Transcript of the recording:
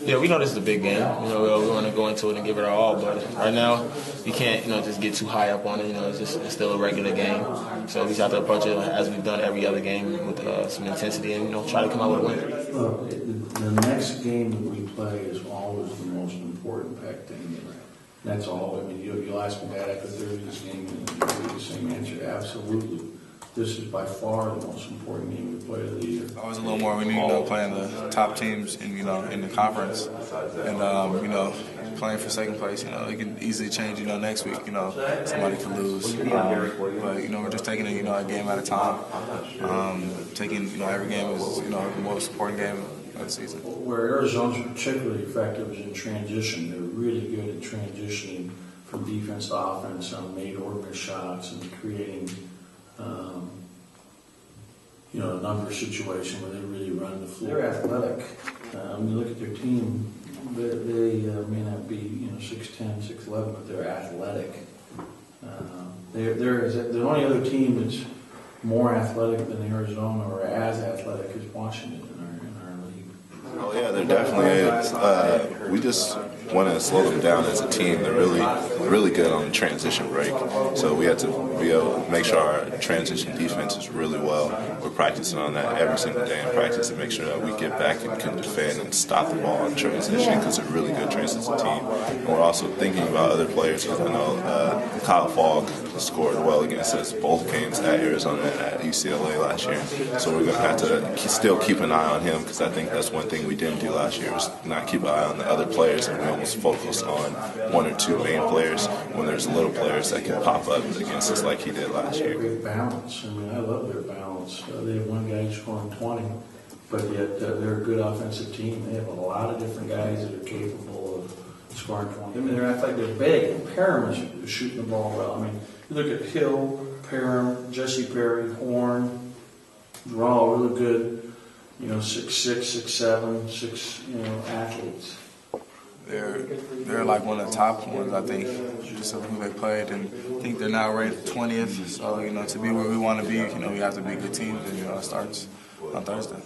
Yeah, we know this is a big game. We want to go into it and give it our all, but right now you can't, just get too high up on it. It's still a regular game, so we just have to approach it as we've done every other game with some intensity and try to come out with a win. Look, the next game that we play is always the most important pack thing. That's all. I mean, you'll ask me that after Thursday's game, and you'll get the same answer. Absolutely. This is by far the most important game we play of the year. Always a little more when playing the top teams in in the conference, and playing for second place. It can easily change. Next week, somebody could lose. But we're just taking it a game at a time. Taking every game is the most important game of the season. Where Arizona's particularly effective is in transition. They're really good at transitioning from defense to offense on made or missed shots and creating. A number of situations where they really run the floor. They're athletic. When you look at their team, they may not be 6'10", 6'11", but they're athletic. They're the only other team that's more athletic than Arizona or as athletic as Washington in our league. Oh yeah, there definitely is. We just want to slow them down as a team. They're really good on the transition break. So we have to be able to make sure our transition defense is really well. We're practicing on that every single day in practice to make sure that we get back and can defend and stop the ball in transition because they're a really good transition team. And we're also thinking about other players because I know Kyle Falk scored well against us both games at Arizona and at UCLA last year. So we're going to have to still keep an eye on him because I think that's one thing we didn't do last year was not keep an eye on the other players and we almost focus on one or two main players when there's little players that can pop up against us like he did last year. Great balance. I mean, I love their balance. They have one guy scoring 20, but yet they're a good offensive team. They have a lot of different guys that are capable of scoring 20. I mean, they're athletic. They're big. And Parham is shooting the ball well. I mean, you look at Hill, Parham, Jesse Perry, Horn. They're all really good. 6'6", 6'7", 6 athletes. They're like one of the top ones, I think, just of who they played, and I think they're now ranked 20th. So to be where we want to be, we have to be good teams, and it starts on Thursday.